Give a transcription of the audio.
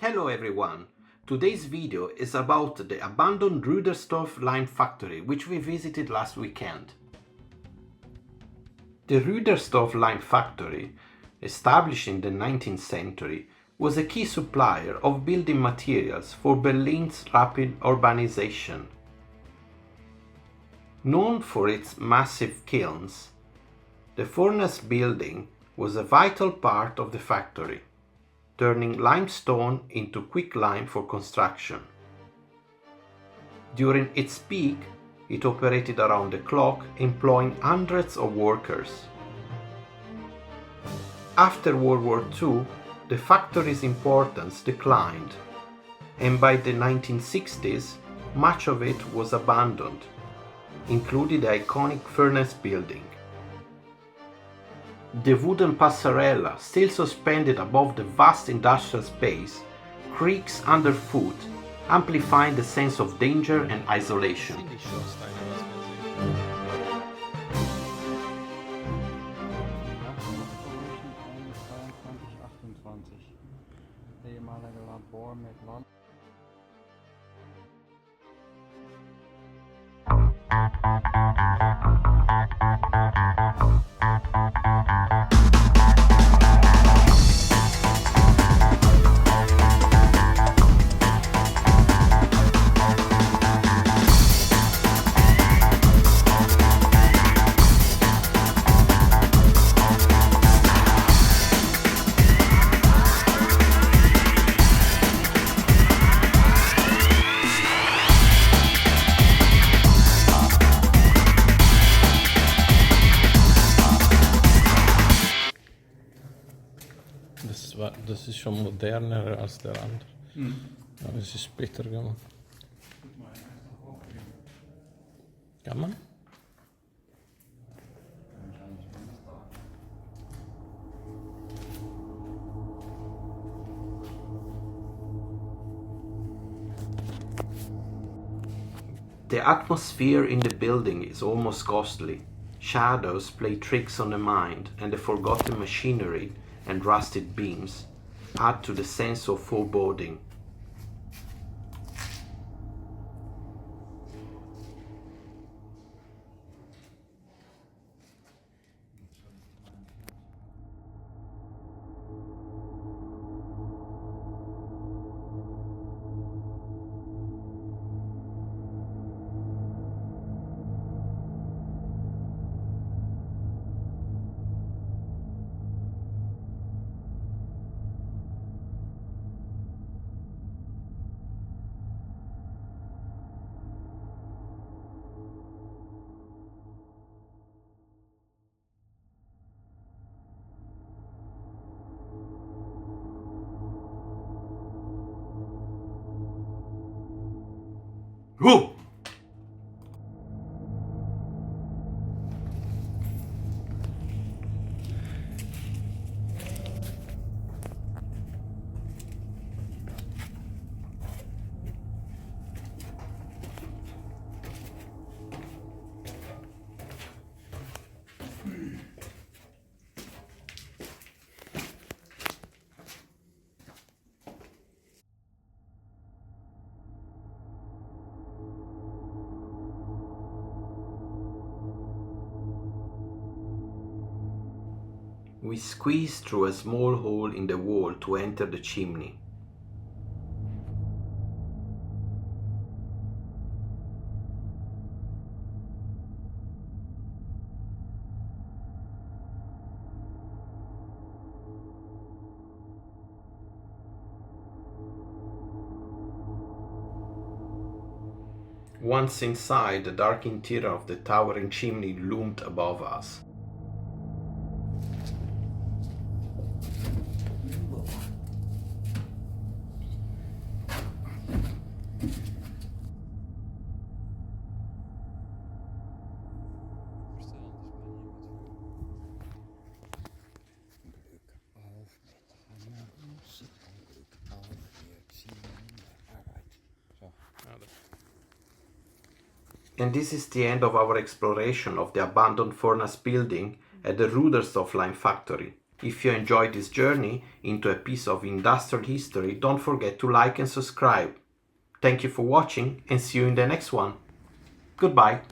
Hello everyone! Today's video is about the abandoned Rudersdorf lime factory which we visited last weekend. The Rudersdorf lime factory, established in the 19th century, was a key supplier of building materials for Berlin's rapid urbanization. Known for its massive kilns, the furnace building was a vital part of the factory, turning limestone into quicklime for construction. During its peak, it operated around the clock, employing hundreds of workers. After World War II, the factory's importance declined, and by the 1960s, much of it was abandoned, including the iconic furnace building. The wooden passerella, still suspended above the vast industrial space, creaks underfoot, amplifying the sense of danger and isolation. Das ist schon moderner als der andere. Aber es ist später gemacht. Kann man? The atmosphere in the building is almost ghostly. Shadows play tricks on the mind, and the forgotten machinery and rusted beams add to the sense of foreboding. Whoa! We squeeze through a small hole in the wall to enter the chimney. Once inside, the dark interior of the towering chimney loomed above us. And this is the end of our exploration of the abandoned furnace building at the Rudersdorf lime factory. If you enjoyed this journey into a piece of industrial history, don't forget to like and subscribe. Thank you for watching and see you in the next one. Goodbye.